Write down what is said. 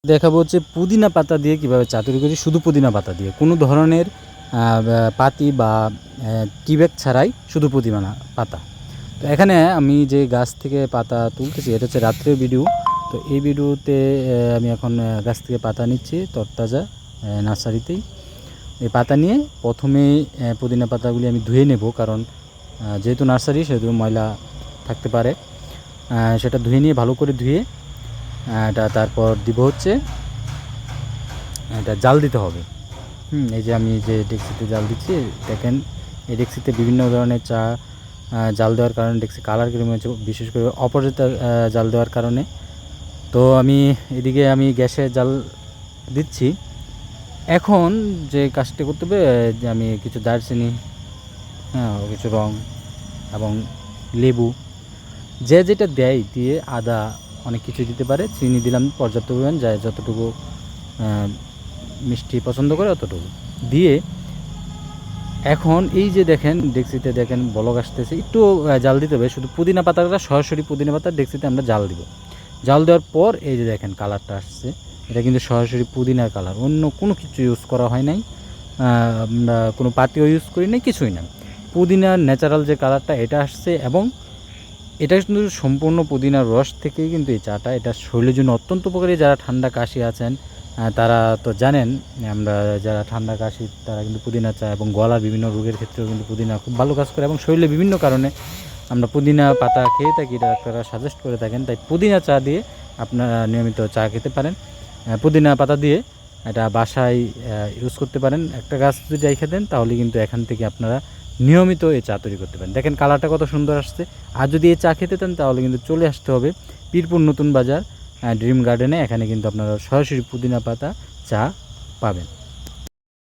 দেখাবো হচ্ছে পুদিনা পাতা দিয়ে কীভাবে চা তৈরি করি, শুধু পুদিনা পাতা দিয়ে, কোনো ধরনের পাতি বা টি ব্যাগ ছাড়াই, শুধু পুদিনা পাতা। তো এখানে আমি যে গাছ থেকে পাতা তুলতেছি এটা হচ্ছে রাত্রের ভিডিও। তো এই ভিডিওতে আমি এখন গাছ থেকে পাতা নিচ্ছি তরতাজা নার্সারিতেই। এই পাতা নিয়ে প্রথমেই পুদিনা পাতাগুলি আমি ধুয়ে নেব, কারণ যেহেতু নার্সারি সেহেতু ময়লা থাকতে পারে। সেটা ধুয়ে নিয়ে ভালো করে ধুয়ে এটা তারপর দিব হচ্ছে এটা জাল দিতে হবে। এই যে আমি যে ডেক্সিতে জাল দিচ্ছি দেখেন, এই ডেক্সিতে বিভিন্ন ধরনের চা জাল দেওয়ার কারণে ডেক্সি কালার ক্রিম হচ্ছে, বিশেষ করে অপরাজিতা জাল দেওয়ার কারণে। তো আমি এদিকে আমি গ্যাসে জাল দিচ্ছি। এখন যে কাজটি করতে হবে, যে আমি কিছু দারচিনি, কিছু রং এবং লেবু, যে যেটা দেয় দিয়ে, আদা, অনেক কিছু দিতে পারে। চিনি দিলাম পর্যাপ্ত পরিমাণ, যায় যতটুকু মিষ্টি পছন্দ করে অতটুকু দিয়ে। এখন এই যে দেখেন ডেক্সিতে দেখেন বলক আসতেছে, একটু জাল দিতে হবে। শুধু পুদিনা পাতাটা সরাসরি পুদিনা পাতা ডেক্সিতে আমরা জাল দিব। জাল দেওয়ার পর এই যে দেখেন কালারটা আসছে, এটা কিন্তু সরাসরি পুদিনার কালার, অন্য কোনো কিছু ইউজ করা হয় নাই। আমরা কোনো পাতিও ইউজ করি নাই, কিছুই না। পুদিনার ন্যাচারাল যে কালারটা এটা আসছে, এবং এটা কিন্তু সম্পূর্ণ পুদিনার রস থেকেই কিন্তু এই চাটা। এটা শরীরের জন্য অত্যন্ত উপকারী। যারা ঠান্ডা কাশি আছেন তারা তো জানেন, আমরা যারা ঠান্ডা কাশি তারা কিন্তু পুদিনা চা, এবং গলার বিভিন্ন রোগের ক্ষেত্রেও কিন্তু পুদিনা খুব ভালো কাজ করে, এবং শরীরে বিভিন্ন কারণে আমরা পুদিনা পাতা খেয়ে থাকি, ডাক্তাররা সাজেস্ট করে থাকেন। তাই পুদিনা চা দিয়ে আপনারা নিয়মিত চা খেতে পারেন। পুদিনা পাতা দিয়ে এটা বাসায় ইউজ করতে পারেন। একটা গাছ যদি রেখে দেন তাহলে কিন্তু এখান থেকে আপনারা নিয়মিত এই চা তৈরি করতে পারেন। দেখেন কালারটা কত সুন্দর আসছে। আর যদি এই চা খেতে চান তাহলে কিন্তু চলে আসতে হবে পীরপুর নতুন বাজার ড্রিম গার্ডেনে। এখানে কিন্তু আপনারা সরাসরি পুদিনা পাতা চা পাবেন।